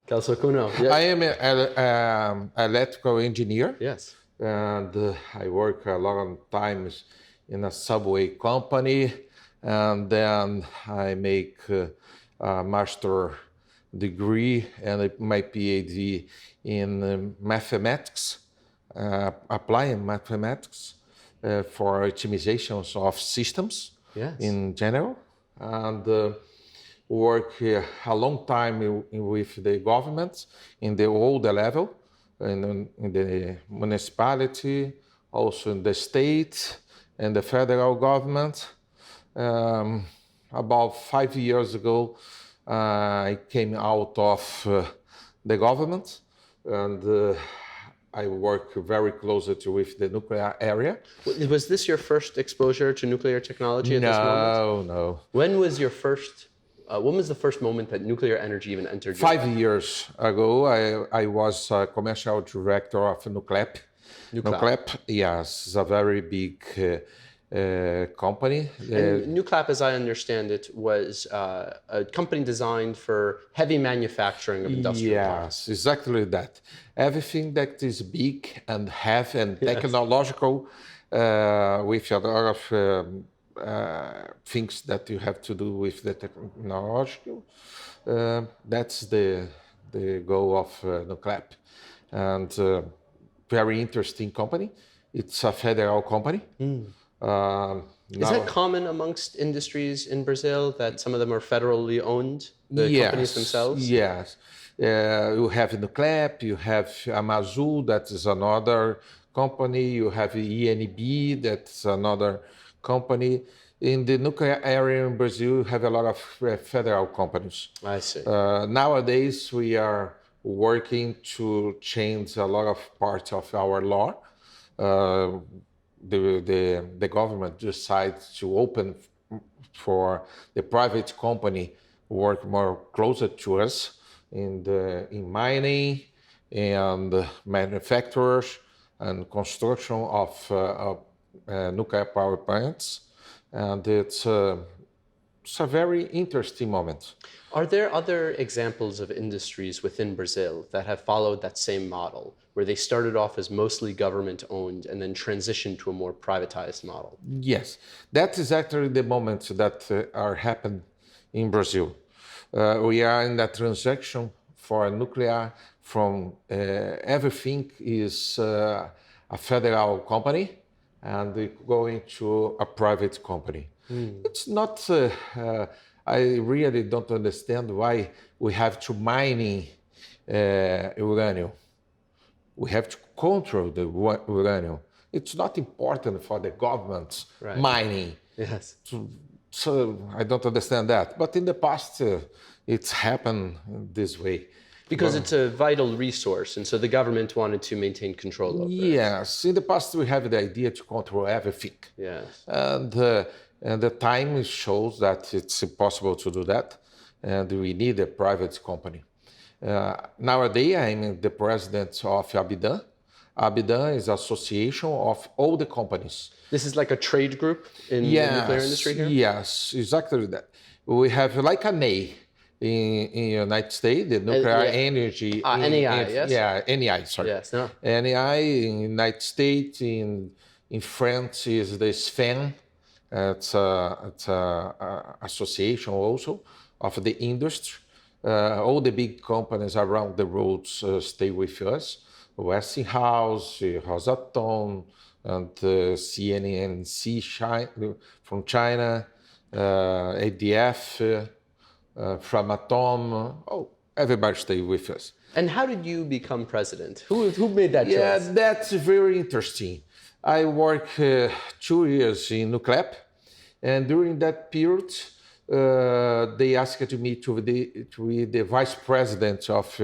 Celso Cunha. Yeah. I am an electrical engineer, Yes. and I work a lot of times in a subway company, and then I make a master degree and my PhD in mathematics, applying mathematics for optimizations of systems Yes. in general, and work a long time with the government in the older level, in the municipality, also in the state and the federal government. About 5 years ago, I came out of the government, and I work very closely with the nuclear area. Was this your first exposure to nuclear technology at this moment? No. When was your first? When was the first moment that nuclear energy even entered your 5 years ago, I was commercial director of Nuclep. Nuclep, yes, is a very big company. And Nuclap, as I understand it, was a company designed for heavy manufacturing of industrial parts. Yes, exactly that. Everything that is big and heavy and technological, with a lot of things that you have to do with the technological, that's the goal of Nuclep. And very interesting company. It's a federal company. Is that common amongst industries in Brazil, that some of them are federally owned, the companies themselves? Yes. You have Nuclep, you have Amazul, that is another company. You have ENB, that's another company. In the nuclear area in Brazil, you have a lot of federal companies. I see. Nowadays, we are working to change a lot of parts of our law. The government decides to open for the private company work more closer to us in mining and manufacturers and construction of nuclear power plants, and it's a very interesting moment. Are there other examples of industries within Brazil that have followed that same model, where they started off as mostly government-owned and then transitioned to a more privatized model? Yes, that is actually the moments that are happening in Brazil. We are in that transaction for nuclear from everything is a federal company and going to a private company. It's not, I really don't understand why we have to mining uranium. We have to control the uranium. It's not important for the government mining. Yes. So I don't understand that. But in the past, it's happened this way. Because it's a vital resource, and so the government wanted to maintain control over it. Yes, in the past we have the idea to control everything. Yes. And the time shows that it's impossible to do that, and we need a private company. Nowadays, I'm the president of Abidan. Abidan is an association of all the companies. This is like a trade group in the nuclear industry here? Yes, exactly that. We have like an A in United States, the nuclear energy. NEI, yes? Yeah, NEI, sorry. Yes, no. NEI in United States, in France is the SFEN. It's a association also of the industry. All the big companies around the world stay with us. Westinghouse, Rosatom, and CNNC from China, ADF, Framatome. Oh, everybody stay with us. And how did you become president? Who made that choice? Yeah, that's very interesting. I worked 2 years in Nuclep, and during that period, they asked me to be the vice president of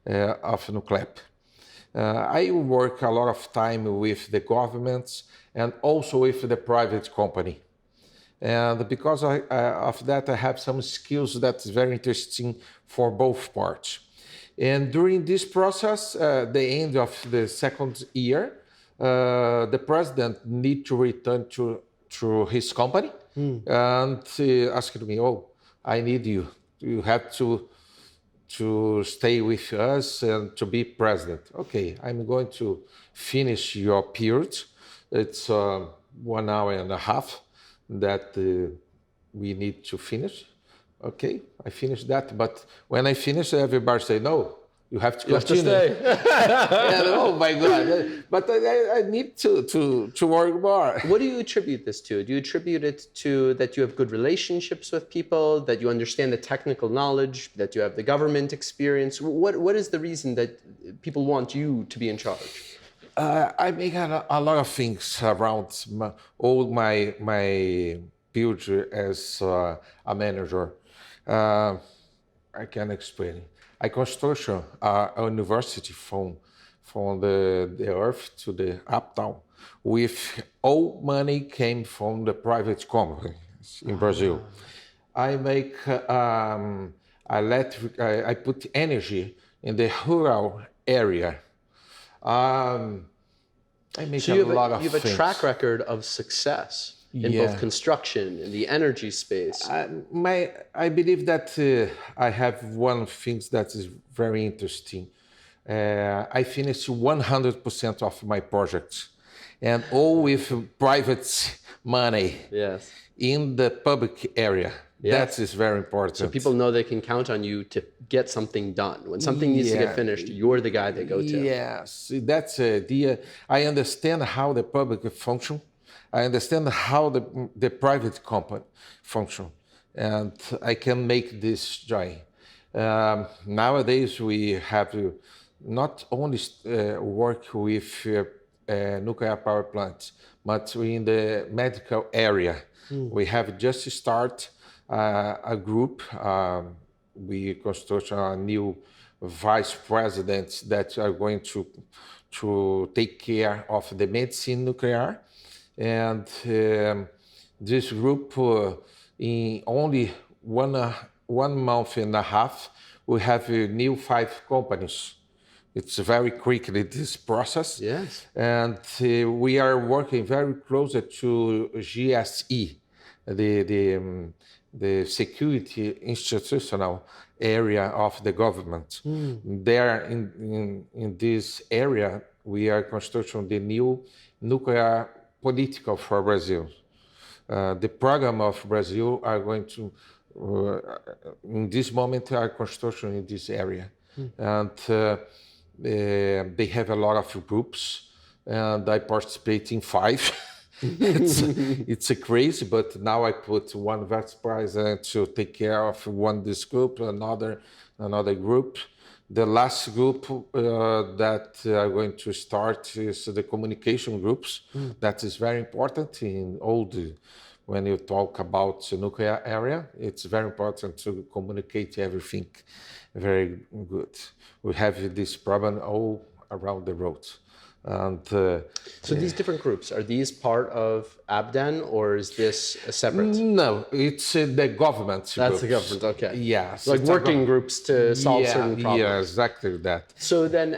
Nuclep. I work a lot of time with the governments and also with the private company. And because of that, I have some skills that's very interesting for both parts. And during this process, the end of the second year, the president need to return to his company and asked me, "Oh, I need you. You have to stay with us and to be president. Okay, I'm going to finish your period. It's 1 hour and a half that we need to finish. Okay, I finished that. But when I finish, everybody say, no, you have to You have to continue. stay. And, oh my God! But I need to work more. What do you attribute this to? Do you attribute it to that you have good relationships with people, that you understand the technical knowledge, that you have the government experience? What is the reason that people want you to be in charge? I make a lot of things around all my period as a manager. I can explain. I construction a university from the earth to the uptown, with all money came from the private companies in Brazil. I make electric. I put energy in the rural area. I make So a lot of you have a things. track record of success in Yeah. both construction, in the energy space. I believe that I have one thing that is very interesting. I finished 100% of my projects, and all with private money Yes. in the public area. Yes. That is very important. So people know they can count on you to get something done. When something needs to Yeah. get finished, you're the guy they go to. Yes, that's the idea. I understand how the public function. I understand how the private company function, and I can make this joy. Nowadays, we have to not only work with nuclear power plants, but in the medical area. We have just started a group. We construct a new vice presidents that are going to take care of the medicine nuclear. And this group, in only 1 month and a half, we have new 5 companies. It's very quickly, this process. Yes. And we are working very close to GSE, the security institutional area of the government. There in this area, we are constructing the new nuclear political for Brazil. The program of Brazil are going to, in this moment, are construction in this area. And they have a lot of groups, and I participate in 5. it's a crazy, but now I put one vice president to take care of this group, another group. The last group that are going to start is the communication groups. That is very important in all when you talk about the nuclear area. It's very important to communicate everything very good. We have this problem all around the road. And So these different groups, are these part of ABDAN, or is this a separate? no, it's the government. That's the groups. government, okay. Yes, Like it's a working groups to solve certain problems. Yeah, exactly that. So then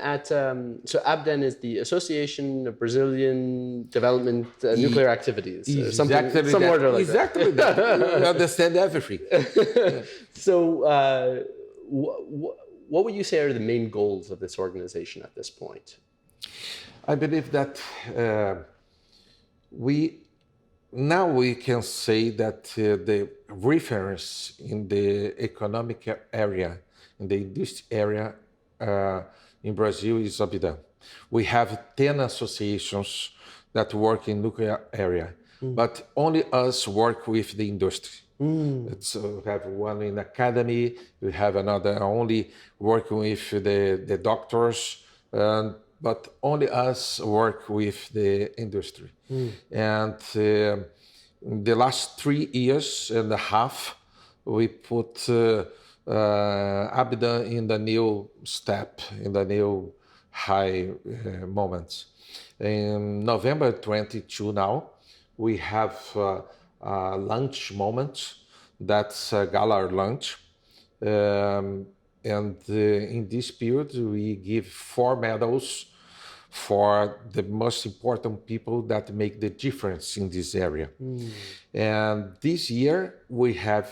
so ABDAN is the Association of Brazilian Development Nuclear Activities, or something, Exactly some that. order like Exactly that. You understand everything. that. So what would you say are the main goals of this organization at this point? I believe that we can say that the reference in the economic area, in the industry area in Brazil is ABDAN. We have 10 associations that work in nuclear area, but only us work with the industry. So we have one in academy, we have another only working with the doctors, but only us work with the industry. And in the last 3 years and a half, we put ABDAN in the new step, in the new high moments. In November 22 now, we have a lunch moment. That's a gala lunch. And in this period, we give 4 medals for the most important people that make the difference in this area. And this year, we have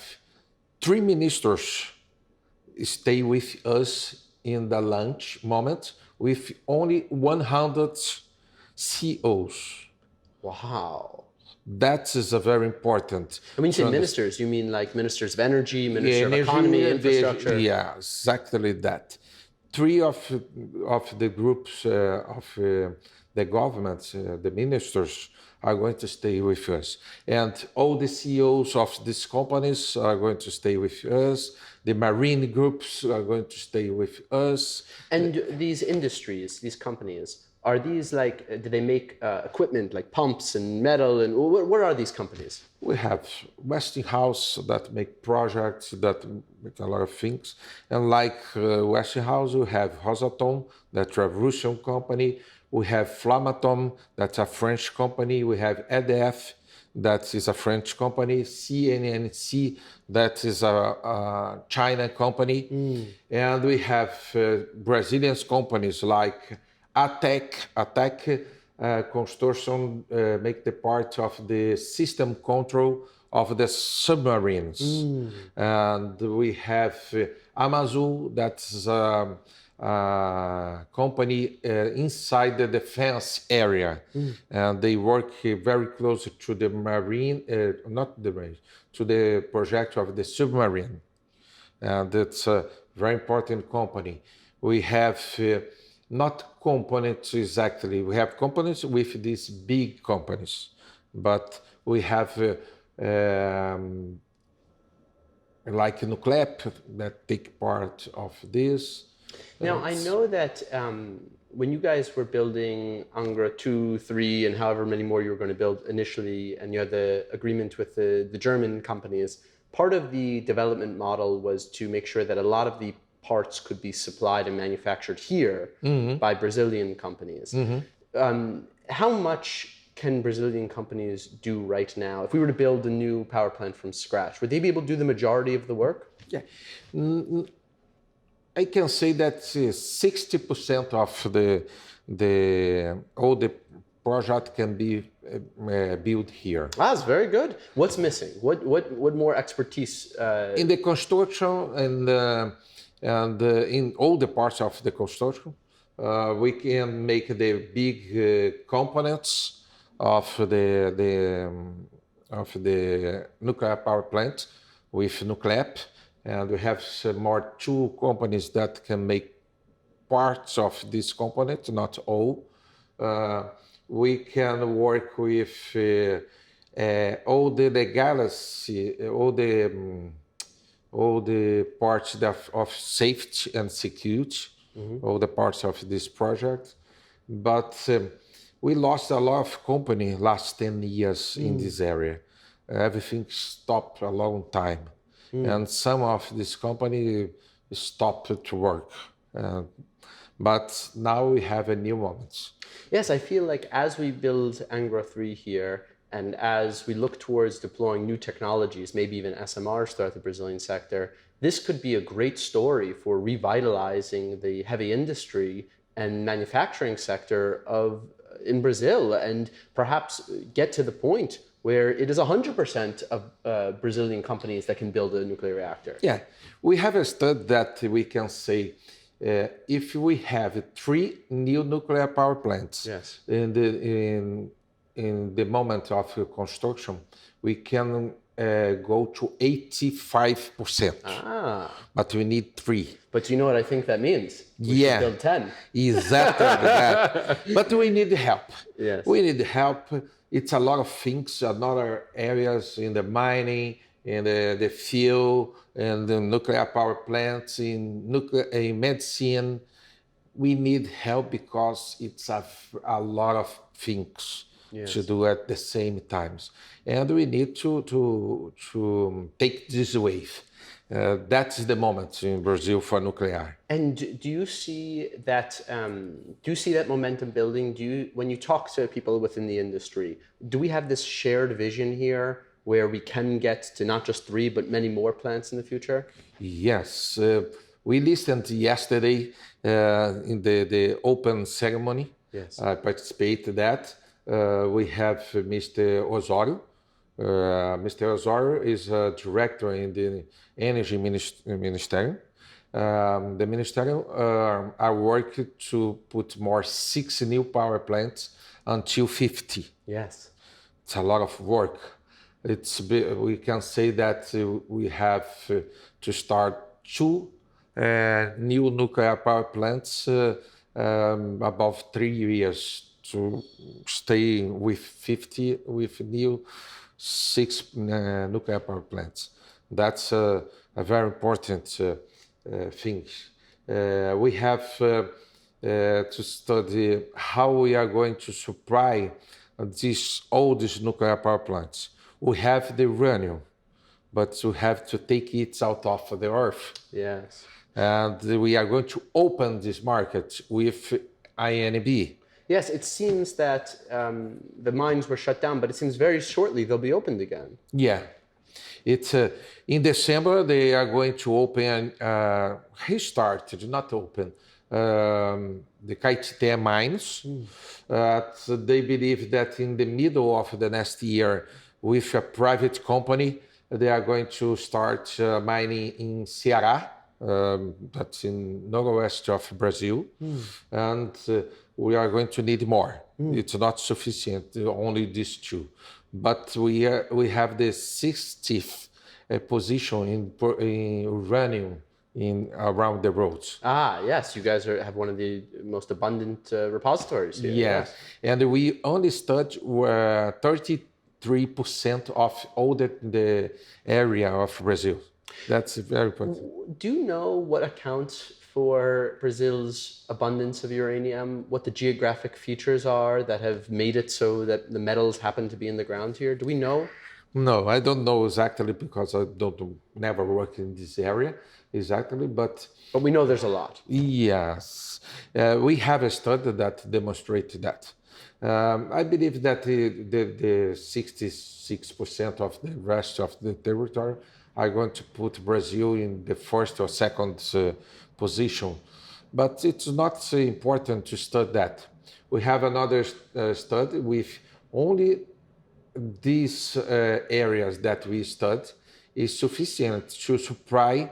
3 ministers stay with us in the lunch moment with only 100 CEOs. Wow. That is a very important. And when you say to understand. ministers, you mean like ministers of energy, minister of Energy, economy, infrastructure? yeah, exactly that. Three of the groups of the government, the ministers, are going to stay with us. And all the CEOs of these companies are going to stay with us. The marine groups are going to stay with us. And these industries, these companies, are these like, do they make equipment like pumps and metal? And what are these companies? We have Westinghouse that make projects that make a lot of things. And like Westinghouse, we have Rosatom, that's a Russian company. We have Flamatom, that's a French company. We have EDF, that is a French company. CNNC, that is a China company. And we have Brazilian companies like ATEC construction make the part of the system control of the submarines. And we have Amazon, that's a company inside the defense area. And they work very close to the marine, not the marine, to the project of the submarine. And it's a very important company. We have not components exactly. We have components with these big companies, but we have like Nuclep that take part of this. Now, I know that when you guys were building Angra 2, 3, and however many more you were going to build initially, and you had the agreement with the German companies, part of the development model was to make sure that a lot of the parts could be supplied and manufactured here by Brazilian companies. How much can Brazilian companies do right now? If we were to build a new power plant from scratch, would they be able to do the majority of the work? Yeah. I can say that 60% of all the project can be built here. That's very good. What's missing? What more expertise? In the construction and in all the parts of the construction, we can make the big components of the nuclear power plant with Nuclep, and we have some more two companies that can make parts of this component, not all. We can work with all the legality, all the parts of safety and security, all the parts of this project. But we lost a lot of company last 10 years in this area. Everything stopped a long time. And some of this company stopped to work. But now we have a new moment. Yes, I feel like as we build Angra 3 here, and as we look towards deploying new technologies, maybe even SMRs throughout the Brazilian sector, this could be a great story for revitalizing the heavy industry and manufacturing sector in Brazil, and perhaps get to the point where it is 100% of Brazilian companies that can build a nuclear reactor. Yeah, we have a study that we can say if we have 3 new nuclear power plants Yes. in the moment of construction, we can go to 85%. But we need 3. But you know what I think that means? We should build 10. Exactly that. But we need help. Yes. We need help. It's a lot of things, other areas in the mining, in the fuel, and the nuclear power plants, in medicine. We need help because it's a lot of things to do at the same times. And we need to take this wave. That's the moment in Brazil for nuclear. And do you see that? Momentum building? When you talk to people within the industry, do we have this shared vision here where we can get to not just 3 but many more plants in the future? Yes, we listened yesterday in the open ceremony. Yes, I participated in that. We have Mr. Osorio. Mr. Osorio is a director in the Energy Ministry. The ministerial are working to put more 6 new power plants until 50. Yes. It's a lot of work. We can say that we have to start 2 new nuclear power plants above 3 years to stay with 50 with new 6 nuclear power plants. That's a very important thing. We have to study how we are going to supply these nuclear power plants. We have the uranium, but we have to take it out of the earth. Yes. And we are going to open this market with INB. Yes, it seems that the mines were shut down, but it seems very shortly they'll be opened again. Yeah. It's in December they are going to open, restarted, not open, the Caetité mines. They believe that in the middle of the next year, with a private company, they are going to start mining in Ceará, that's in northwest of Brazil, and we are going to need more. It's not sufficient, only these 2. But we have the 60th position in uranium around the world. Ah, yes, you guys have one of the most abundant repositories here. Yes, and we only studied 33% of all the area of Brazil. That's very important. Do you know what accounts for Brazil's abundance of uranium, what the geographic features are that have made it so that the metals happen to be in the ground here? Do we know? No, I don't know exactly because I never work in this area exactly, but we know there's a lot. Yes, we have a study that demonstrates that. I believe that the 66% of the rest of the territory are going to put Brazil in the first or second position. But it's not so important to study that. We have another study with only these areas that we studied is sufficient to supply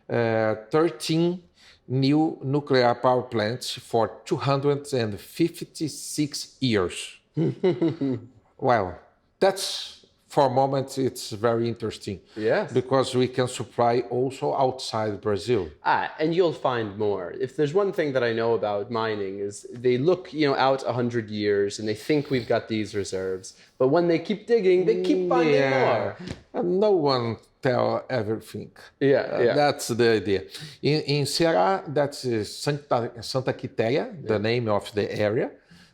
13 new nuclear power plants for 256 years. Well, that's for a moment, it's very interesting. Yes. Because we can supply also outside Brazil. And you'll find more. If there's one thing that I know about mining is they look, out 100 years and they think we've got these reserves, but when they keep digging, they keep finding more. And no one tell everything. Yeah. That's the idea. In Ceará, that's Santa Quitéria, the name of the area.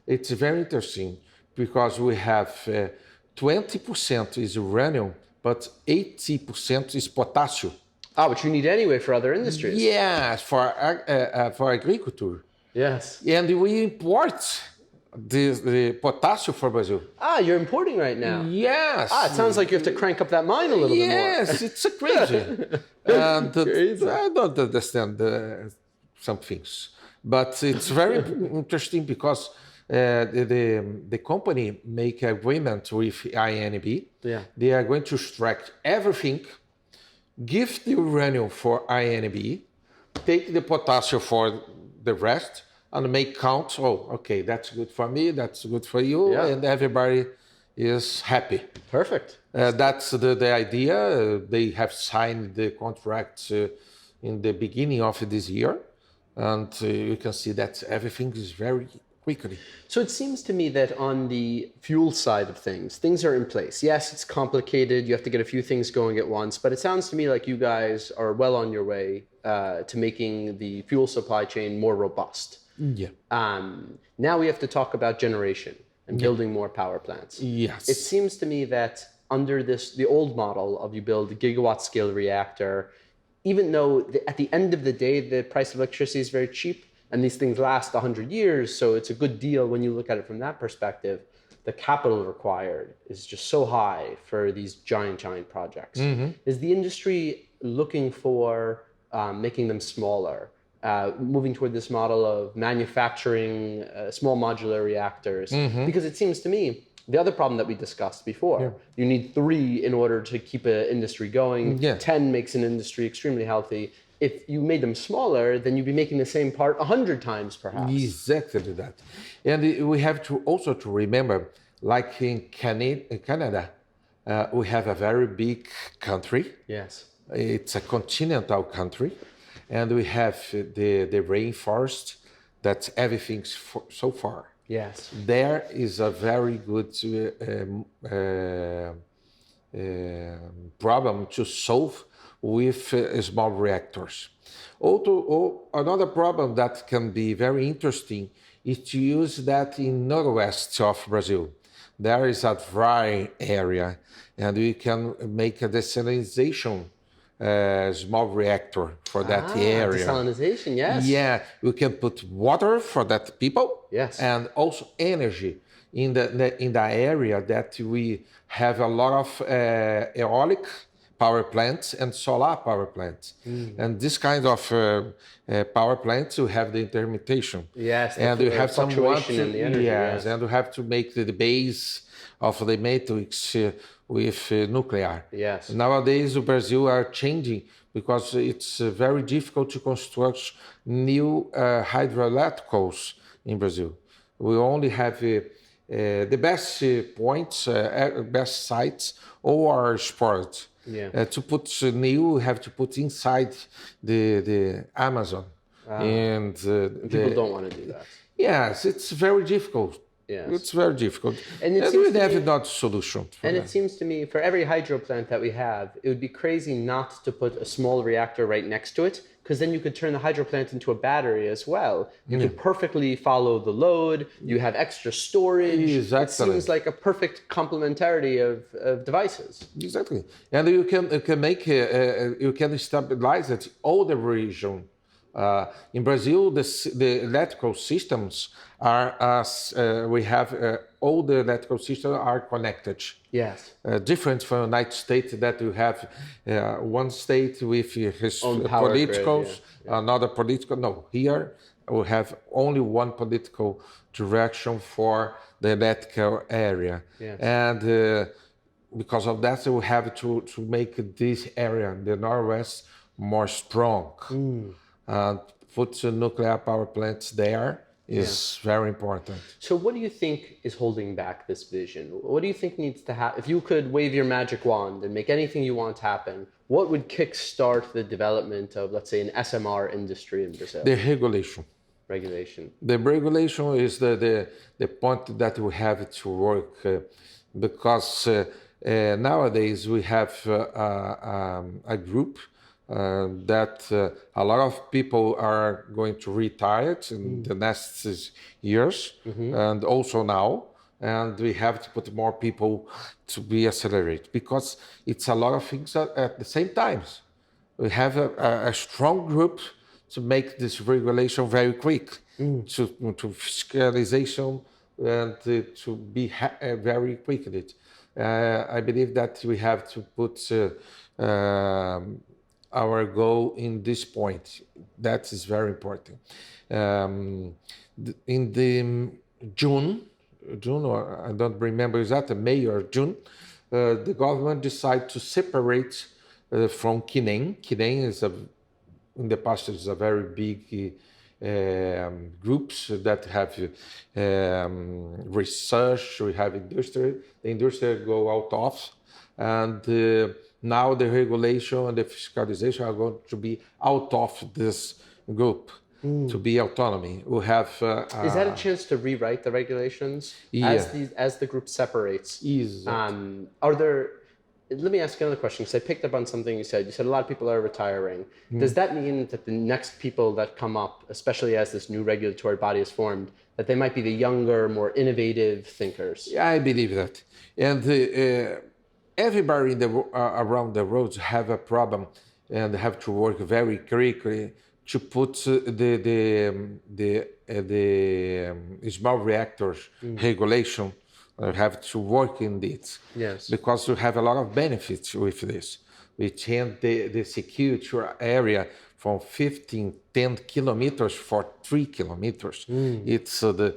It's very interesting because we have 20% is uranium, but 80% is potassium. Which you need anyway for other industries. Yes, for agriculture. Yes. And we import the potassium for Brazil. You're importing right now. Yes. It sounds like you have to crank up that mine a little bit more. Yes, it's crazy. Crazy. I don't understand some things, but it's very interesting because the company make agreement with INB. Yeah. They are going to extract everything, give the uranium for INB, take the potassium for the rest, and make count. Oh, okay, that's good for me, that's good for you, and everybody is happy. Perfect. That's the idea. They have signed the contract in the beginning of this year, and you can see that everything is very quickly. So it seems to me that on the fuel side of things are in place. Yes, it's complicated. You have to get a few things going at once, but it sounds to me like you guys are well on your way to making the fuel supply chain more robust. Yeah. Now we have to talk about generation and building more power plants. Yes. It seems to me that under the old model of you build a gigawatt scale reactor, even though at the end of the day, the price of electricity is very cheap, and these things last 100 years, so it's a good deal when you look at it from that perspective. The capital required is just so high for these giant projects. Mm-hmm. Is the industry looking for making them smaller, moving toward this model of manufacturing small modular reactors? Mm-hmm. Because it seems to me, the other problem that we discussed before, you need 3 in order to keep an industry going. 10 makes an industry extremely healthy. if you made them smaller, then you'd be making the same part 100 times perhaps. Exactly that. And we have to also to remember, like in Canada, we have a very big country. Yes. It's a continental country, and we have the rainforest. That's everything's so far. Yes. There is a very good problem to solve with small reactors. Another problem that can be very interesting is to use that in northwest of Brazil. There is a dry area, and we can make a desalination small reactor for that area. Desalinization, yes. Yeah, we can put water for that people. Yes. And also energy in the area that we have a lot of aeolic power plants and solar power plants. And this kind of power plants, you have the intermittent. Yes. And you have some fluctuation in the energy. Yes, and you have to make the base of the matrix with nuclear. Yes. Nowadays, Brazil are changing because it's very difficult to construct new hydroelectricals in Brazil. We only have the best points, best sites, all are spoiled. Yeah. To put new, we have to put inside the Amazon. And people don't want to do that. Yes, it's very difficult. Yes. It's very difficult. And We have not solution. And it seems to me, for every hydro plant that we have, it would be crazy not to put a small reactor right next to it, because then you could turn the hydro plant into a battery as well. You could perfectly follow the load. You have extra storage. Exactly. It seems like a perfect complementarity of devices. Exactly, and you can make you can stabilize it all the region. In Brazil, the electrical systems are we have all the electrical systems are connected. Yes. Different from the United States that you have one state with his Own power grid, politicals, another political. No, here we have only one political direction for the electrical area. Yes. And because of that, we have to make this area, the Northwest, more strong. Put nuclear power plants there is very important. So what do you think is holding back this vision? What do you think needs to happen? If you could wave your magic wand and make anything you want happen, what would kickstart the development of, let's say, an SMR industry in Brazil? The regulation. Regulation. The regulation is the point that we have to work because nowadays we have a group that a lot of people are going to retire in the next years and also now, and we have to put more people to be accelerated because it's a lot of things at the same time. We have a strong group to make this regulation very quick, to fiscalization and to be very quick in it. I believe that we have to put our goal in this point. That is very important. In the June, or I don't remember exactly, May or June, the government decided to separate from Cunha. Cunha is in the past is a very big groups that have research, we have industry. The industry go out of, and now the regulation and the fiscalization are going to be out of this group to be autonomy. We have. Is that a chance to rewrite the regulations as the group separates? Are there? Let me ask another question, because I picked up on something you said. You said a lot of people are retiring. Does that mean that the next people that come up, especially as this new regulatory body is formed, that they might be the younger, more innovative thinkers? Yeah, I believe that. And everybody around the world have a problem and have to work very quickly to put the small reactors regulation. Have to work in it. Yes. Because you have a lot of benefits with this. We change the security area from 10 kilometers for 3 kilometers. It's the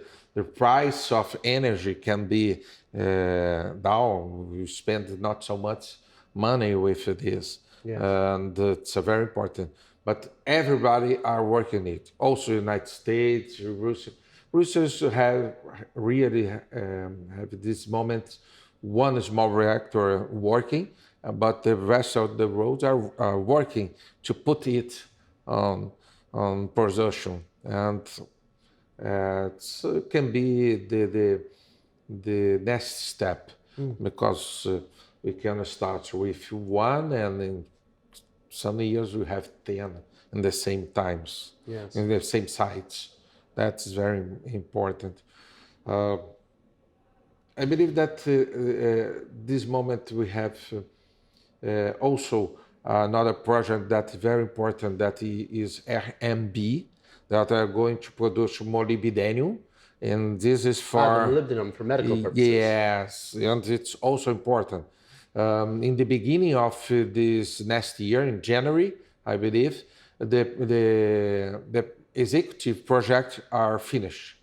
price of energy can be down. You spend not so much money with this. Yes. And it's very important. but everybody are working it. Also, United States, Russia. Russia have really have this moment one small reactor working, but the rest of the roads are working to put it on production, and it can be the next step because we can start with one, and in some years we have 10 in the same times, Yes. in the same sites. That's very important. I believe that this moment we have also another project that's very important that is RMB, that are going to produce molybdenum, and this is for molybdenum for medical purposes. Yes, and it's also important. In the beginning of this next year, in January, I believe, the executive project are finished,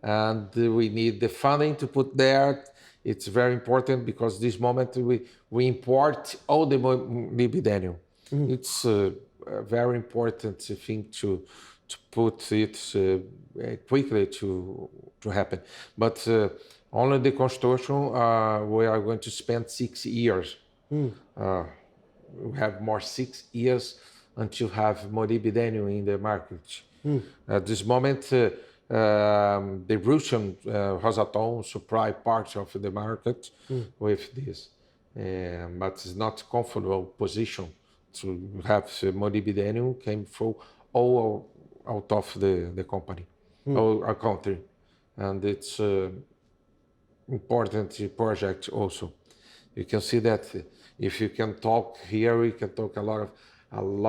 and we need the funding to put there. It's very important because this moment we import all the molybdenum. It's a very important thing to put it quickly to happen. But only the construction, we are going to spend 6 years. We have more 6 years until have molybdenum in the market. At this moment, the Russian Rosatom supply part of the market with this, but it's not comfortable position to have molybdenum came from all out of the company, or our country, and it's important project also. You can see that if you can talk here, we can talk a lot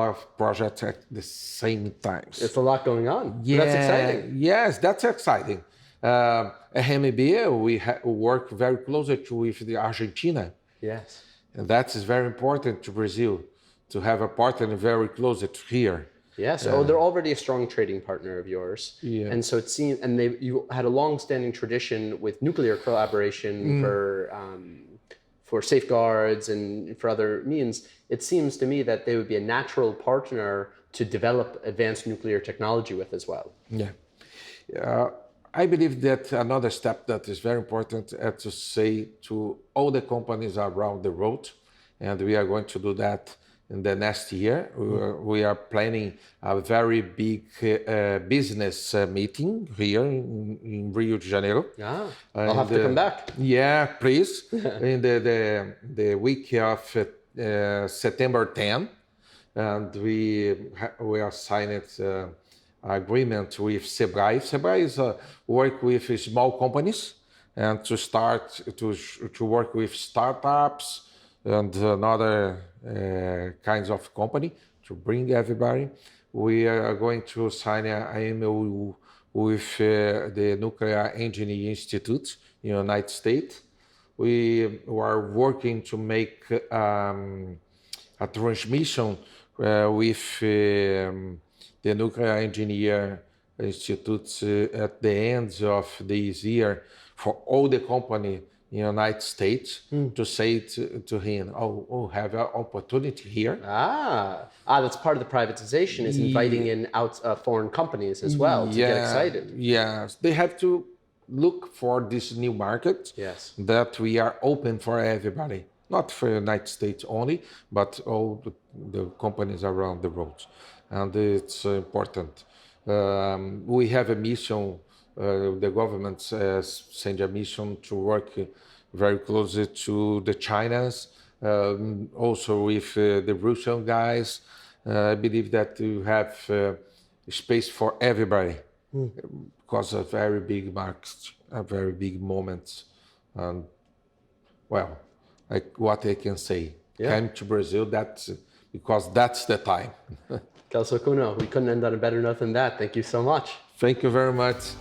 of projects at the same time. It's a lot going on. Yeah. That's exciting. Yes, that's exciting. At HMB, we work very closely with the Argentina. Yes. And that is very important to Brazil, to have a partner very close to here. Yes. They're already a strong trading partner of yours. Yeah. And so it seems, and you had a long-standing tradition with nuclear collaboration for safeguards and for other means. It seems to me that they would be a natural partner to develop advanced nuclear technology with as well. Yeah. I believe that another step that is very important is to say to all the companies around the world, and we are going to do that in the next year. We are planning a very big business meeting here in Rio de Janeiro. Yeah, I'll have to come back. Yeah, please. In the week of September 10, and we are signed agreement with Sebrae. Sebrae is work with small companies and to start to work with startups and another kinds of company to bring everybody. We are going to sign an MOU with the Nuclear Engineering Institute in the United States. We are working to make a transmission with the Nuclear Engineering Institute at the end of this year for all the company in the United States to say to him, have an opportunity here. That's part of the privatization, is inviting in foreign companies as well to get excited. Yes, they have to look for this new market. Yes, that we are open for everybody, not for the United States only, but all the companies around the world. And it's important. We have a mission, the government sent a mission to work very closely to the Chinas, also with the Russian guys. I believe that you have space for everybody because of very big markets, very big moments. And well, what I can say, come to Brazil, because that's the time. Celso, Cunha, we couldn't end on a better note than that. Thank you so much. Thank you very much.